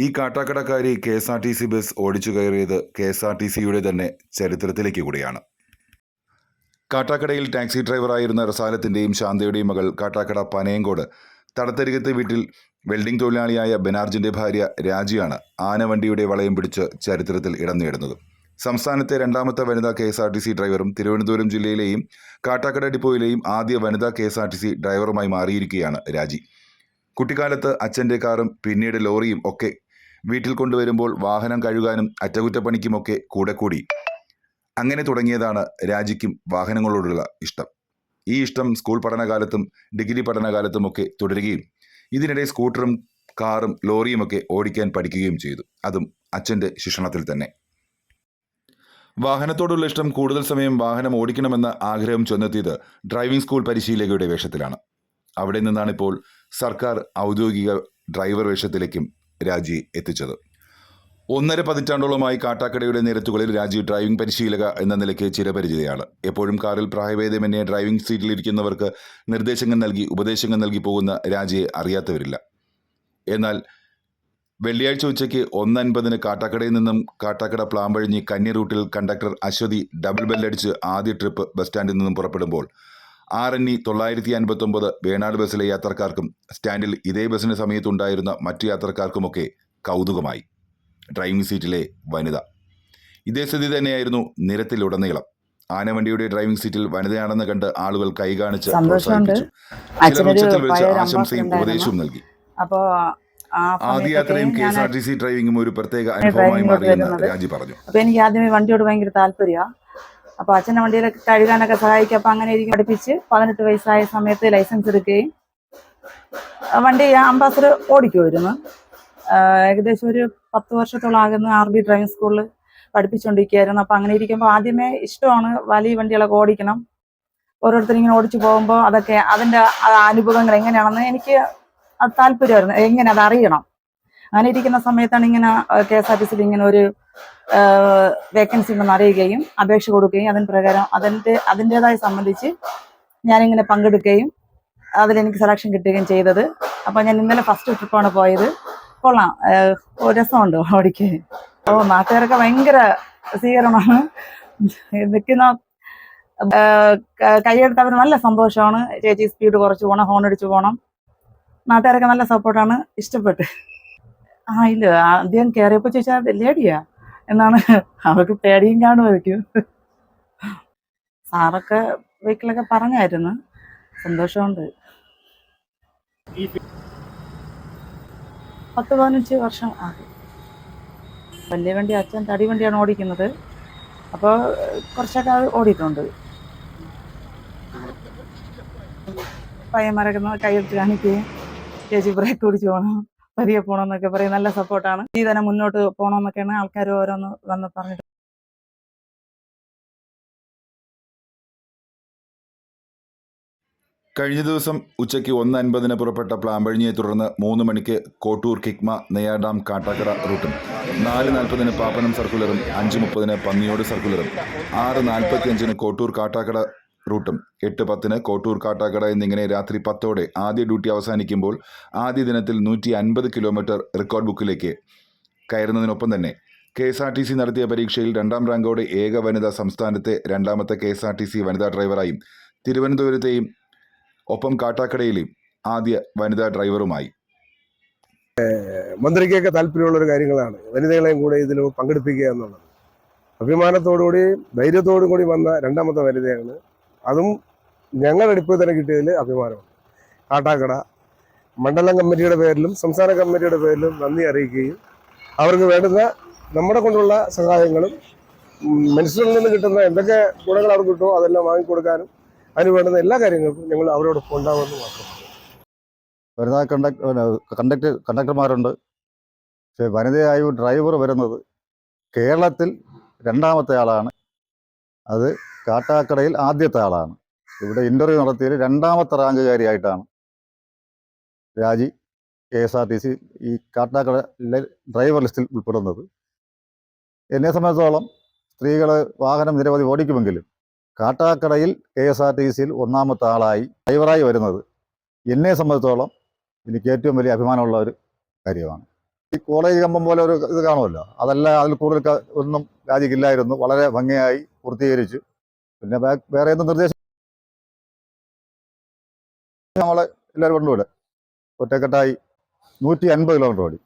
ഈ കാട്ടാക്കടക്കാരി KSRTC bus ഓടിച്ചു കയറിയത് കെ.എസ്.ആർ.ടി.സിയുടെ തന്നെ ചരിത്രത്തിലേക്ക് കൂടിയാണ്. കാട്ടാക്കടയിൽ ടാക്സി ഡ്രൈവറായിരുന്ന റസാലത്തിൻ്റെയും ശാന്തയുടെയും മകൾ കാട്ടാക്കട പനയങ്കോട് തടത്തരികത്തെ വീട്ടിൽ വെൽഡിംഗ് തൊഴിലാളിയായ ബെനാർജിൻ്റെ ഭാര്യ രാജിയാണ് ആനവണ്ടിയുടെ വളയം പിടിച്ച് ചരിത്രത്തിൽ ഇടം നേടുന്നത്. സംസ്ഥാനത്തെ രണ്ടാമത്തെ വനിതാ കെ.എസ്.ആർ.ടി.സി ഡ്രൈവറും തിരുവനന്തപുരം ജില്ലയിലെയും കാട്ടാക്കട ഡിപ്പോയിലെയും ആദ്യ വനിതാ കെ.എസ്.ആർ.ടി.സി ഡ്രൈവറുമായി മാറിയിരിക്കുകയാണ് രാജി. കുട്ടിക്കാലത്ത് അച്ഛൻ്റെ കാറും പിന്നീട് ലോറിയും ഒക്കെ വീട്ടിൽ കൊണ്ടുവരുമ്പോൾ വാഹനം കഴുകാനും അറ്റകുറ്റപ്പണിക്കുമൊക്കെ കൂടെ കൂടി. അങ്ങനെ തുടങ്ങിയതാണ് രാജിക്കും വാഹനങ്ങളോടുള്ള ഇഷ്ടം. ഈ ഇഷ്ടം സ്കൂൾ പഠനകാലത്തും ഡിഗ്രി പഠനകാലത്തുമൊക്കെ തുടരുകയും ഇതിനിടെ സ്കൂട്ടറും കാറും ലോറിയുമൊക്കെ ഓടിക്കാൻ പഠിക്കുകയും ചെയ്തു. അതും അച്ഛൻ്റെ ശിക്ഷണത്തിൽ തന്നെ. വാഹനത്തോടുള്ള ഇഷ്ടം കൂടുതൽ സമയം വാഹനം ഓടിക്കണമെന്ന ആഗ്രഹം ചെന്നെത്തിയത് ഡ്രൈവിംഗ് സ്കൂൾ പരിശീലകയുടെ വേഷത്തിലാണ്. അവിടെ നിന്നാണിപ്പോൾ സർക്കാർ ഔദ്യോഗിക ഡ്രൈവർ വേഷത്തിലേക്കും രാജി എത്തിച്ചത്. 1.5 പതിറ്റാണ്ടോളമായി കാട്ടാക്കടയുടെ നിരത്തുകളിൽ രാജി ഡ്രൈവിംഗ് പരിശീലക എന്ന നിലയ്ക്ക് ചിരപരിചിതയാണ്. എപ്പോഴും കാറിൽ പ്രായഭേദമന്യേ ഡ്രൈവിംഗ് സീറ്റിലിരിക്കുന്നവർക്ക് നിർദ്ദേശങ്ങൾ നൽകി ഉപദേശങ്ങൾ നൽകി പോകുന്ന രാജിയെ അറിയാത്തവരില്ല. എന്നാൽ വെള്ളിയാഴ്ച ഉച്ചയ്ക്ക് 1:50 കാട്ടാക്കടയിൽ നിന്നും കാട്ടാക്കട പ്ലാമ്പഴഞ്ഞി കന്നി റൂട്ടിൽ കണ്ടക്ടർ അശ്വതി ഡബിൾ ബെല്ലടിച്ച് ആദ്യ ട്രിപ്പ് ബസ് സ്റ്റാൻഡിൽ നിന്നും പുറപ്പെടുമ്പോൾ RNE 959 വേണാട് ബസ്സിലെ യാത്രക്കാർക്കും സ്റ്റാൻഡിൽ ഇതേ ബസ്സിന് സമയത്തുണ്ടായിരുന്ന മറ്റു യാത്രക്കാർക്കുമൊക്കെ കൗതുകമായി. ഡ്രൈവിംഗ് സീറ്റിലെ വനിത. ഇതേ സ്ഥിതി തന്നെയായിരുന്നു നിരത്തിലുടനീളം. ആനവണ്ടിയുടെ ഡ്രൈവിംഗ് സീറ്റിൽ വനിതയാണെന്ന് കണ്ട് ആളുകൾ കൈകാണിച്ച് പ്രോത്സാഹിപ്പിച്ചു. ചിലർ ഉച്ചത്തിൽ വിളിച്ച് ആശംസയും ഉപദേശവും നൽകി. ആദ്യ യാത്രയും കെ.എസ്.ആർ.ടി.സി ഡ്രൈവിംഗും ഒരു പ്രത്യേക അനുഭവമായി മാറിയെന്ന് രാജി പറഞ്ഞു. അപ്പോൾ എനിക്ക് ആദ്യമേ വണ്ടിയോട് ഭയങ്കര താല്പര്യമാണ്. അപ്പോൾ അച്ഛൻ്റെ വണ്ടിയിലൊക്കെ കഴുകാനൊക്കെ സഹായിക്കും. അപ്പോൾ അങ്ങനെ പഠിപ്പിച്ച് 18 വയസ്സായ സമയത്ത് ലൈസൻസ് എടുക്കുകയും വണ്ടി അംബാസഡർ ഓടിക്കുമായിരുന്നു. ഏകദേശം ഒരു 10 വർഷത്തോളം ആകുന്ന RB ഡ്രൈവിംഗ് സ്കൂളിൽ പഠിപ്പിച്ചുകൊണ്ടിരിക്കുകയായിരുന്നു. അപ്പോൾ അങ്ങനെ ഇരിക്കുമ്പോൾ ആദ്യമേ ഇഷ്ടമാണ് വലിയ വണ്ടികളൊക്കെ ഓടിക്കണം. ഓരോരുത്തരും ഇങ്ങനെ ഓടിച്ചു പോകുമ്പോൾ അതൊക്കെ അതിൻ്റെ അനുഭവങ്ങൾ എങ്ങനെയാണെന്ന് എനിക്ക് അത് താല്പര്യമായിരുന്നു, എങ്ങനെ അതറിയണം. അങ്ങനെ ഇരിക്കുന്ന സമയത്താണ് ഇങ്ങനെ കെ.എസ്.ആർ.ടി.സിയിൽ ഇങ്ങനെ ഒരു വേക്കൻസി ഉണ്ടെന്ന് അറിയുകയും അപേക്ഷ കൊടുക്കുകയും അതിന് പ്രകാരം അതിൻ്റേതായ സംബന്ധിച്ച് ഞാനിങ്ങനെ പങ്കെടുക്കുകയും അതിലെനിക്ക് സെലക്ഷൻ കിട്ടുകയും ചെയ്തത്. അപ്പോൾ ഞാൻ ഇന്നലെ ഫസ്റ്റ് ട്രിപ്പാണ് പോയത്. കൊള്ളാം, രസമുണ്ട് ഓടിക്കാൻ. നാട്ടുകാരൊക്കെ ഭയങ്കര സ്വീകരണമാണ്. നിൽക്കുന്ന കൈയെടുത്തവർ നല്ല സന്തോഷമാണ്. ചേച്ചി സ്പീഡ് കുറച്ച് പോകണം, ഹോൺ അടിച്ച് പോകണം. നാട്ടുകാരൊക്കെ നല്ല സപ്പോർട്ടാണ്, ഇഷ്ടപ്പെട്ട്. ഇല്ല, ആദ്യം കയറിയപ്പോൾ ചോദിച്ചാൽ ലേഡിയാ എന്നാണ്. അവർക്ക് പേടിയും കാണുമായിരിക്കും. സാറൊക്കെ വീട്ടിലൊക്കെ പറഞ്ഞായിരുന്നു. സന്തോഷമുണ്ട്. 10-15 വർഷം ആയി. വലിയ വണ്ടി അച്ഛൻ തടി വണ്ടിയാണ് ഓടിക്കുന്നത്. അപ്പോൾ കുറച്ചൊക്കെ അത് ഓടിയിട്ടുണ്ട്. പയ്യന്മാരൊക്കെ കൈയെടുത്ത് കാണിക്കുകയും ചേച്ചി ബ്രേക്ക് പിടിച്ച് പോകണം, പതിയെ പോകണമെന്നൊക്കെ പറയും. നല്ല സപ്പോർട്ടാണ്. ഈ തന്നെ മുന്നോട്ട് പോകണമെന്നൊക്കെയാണ് ആൾക്കാർ ഓരോന്ന് വന്ന് പറഞ്ഞിട്ട്. കഴിഞ്ഞ ദിവസം ഉച്ചയ്ക്ക് 1:50 പുറപ്പെട്ട പ്ലാമ്പഴഞ്ഞിയെ തുടർന്ന് 3 മണിക്ക് കോട്ടൂർ കിക്മ നെയ്യാർഡാം കാട്ടാക്കട റൂട്ടും 4:40 പാപ്പനം സർക്കുലറും 5:30 പന്നിയോട് സർക്കുലറും 6:45 കോട്ടൂർ കാട്ടാക്കട റൂട്ടും 8:10 കോട്ടൂർ കാട്ടാക്കട എന്നിങ്ങനെ രാത്രി 10ഓടെ ആദ്യ ഡ്യൂട്ടി അവസാനിക്കുമ്പോൾ ആദ്യ ദിനത്തിൽ 150 കിലോമീറ്റർ റെക്കോർഡ് ബുക്കിലേക്ക് കയറുന്നതിനൊപ്പം തന്നെ കെ.എസ്.ആർ.ടി.സി നടത്തിയ പരീക്ഷയിൽ 2ാം റാങ്കോടെ ഏക വനിത സംസ്ഥാനത്തെ രണ്ടാമത്തെ കെ.എസ്.ആർ.ടി.സി വനിതാ ഡ്രൈവറായും തിരുവനന്തപുരത്തെയും ഒപ്പം കാട്ടാക്കടയിലെയും ആദ്യ വനിതാ ഡ്രൈവറുമായി. മന്ത്രിക്കൊക്കെ താല്പര്യമുള്ളൊരു കാര്യങ്ങളാണ് വനിതകളെയും കൂടെ ഇതിൽ പങ്കെടുപ്പിക്കുക എന്നുള്ളത്. അഭിമാനത്തോടുകൂടി ധൈര്യത്തോടും കൂടി വന്ന രണ്ടാമത്തെ വനിതയാണ്. അതും ഞങ്ങളുടെ ഡിപ്പോയിൽ തന്നെ കിട്ടിയതിൽ അഭിമാനമുണ്ട്. കാട്ടാക്കട മണ്ഡലം കമ്മിറ്റിയുടെ പേരിലും സംസ്ഥാന കമ്മിറ്റിയുടെ പേരിലും നന്ദി അറിയിക്കുകയും അവർക്ക് വേണ്ടുന്ന നമ്മുടെ കൊണ്ടുള്ള സഹായങ്ങളും മനുഷ്യരിൽ നിന്ന് കിട്ടുന്ന എന്തൊക്കെ ഗുണങ്ങൾ അവർക്ക് കിട്ടുമോ അതെല്ലാം വാങ്ങിക്കൊടുക്കാനും അതിന് വേണ്ടുന്ന എല്ലാ കാര്യങ്ങൾക്കും ഞങ്ങൾ അവരോടൊപ്പം ഉണ്ടാവുമെന്ന് മാത്രം. വനിതാ കണ്ടക്ടർമാരുണ്ട്. പക്ഷേ വനിതയായി ഡ്രൈവർ വരുന്നത് കേരളത്തിൽ രണ്ടാമത്തെ ആളാണ്. അത് കാട്ടാക്കടയിൽ ആദ്യത്തെ ആളാണ്. ഇവിടെ ഇൻ്റർവ്യൂ നടത്തിയതിൽ 2ാമത്തെ റാങ്കുകാരിയായിട്ടാണ് രാജി കെ.എസ്.ആർ.ടി.സി ഈ കാട്ടാക്കട ഡ്രൈവർ ലിസ്റ്റിൽ ഉൾപ്പെടുന്നത്. എന്നെ സംബന്ധിച്ചോളം സ്ത്രീകൾ വാഹനം നിരവധി ഓടിക്കുമെങ്കിലും കാട്ടാക്കടയിൽ കെ.എസ്.ആർ.ടി.സിയിൽ 1ാമത്തെ ആളായി ഡ്രൈവറായി വരുന്നത് എന്നെ സംബന്ധിച്ചോളം എനിക്ക് ഏറ്റവും വലിയ അഭിമാനമുള്ള ഒരു കാര്യമാണ്. ഈ കോളേജ് കമ്പം പോലെ ഒരു ഇത് കാണുമല്ലോ, അതല്ല, അതിൽ കൂടുതൽ ഒന്നും രാജിക്കില്ലായിരുന്നു. വളരെ ഭംഗിയായി പൂർത്തീകരിച്ചു. പിന്നെ വേറെ എന്ത് നിർദ്ദേശം നമ്മളെ എല്ലാവരും കൊണ്ടുപോലെ ഒറ്റക്കെട്ടായി 150 കിലോമീറ്റർ ഓടി.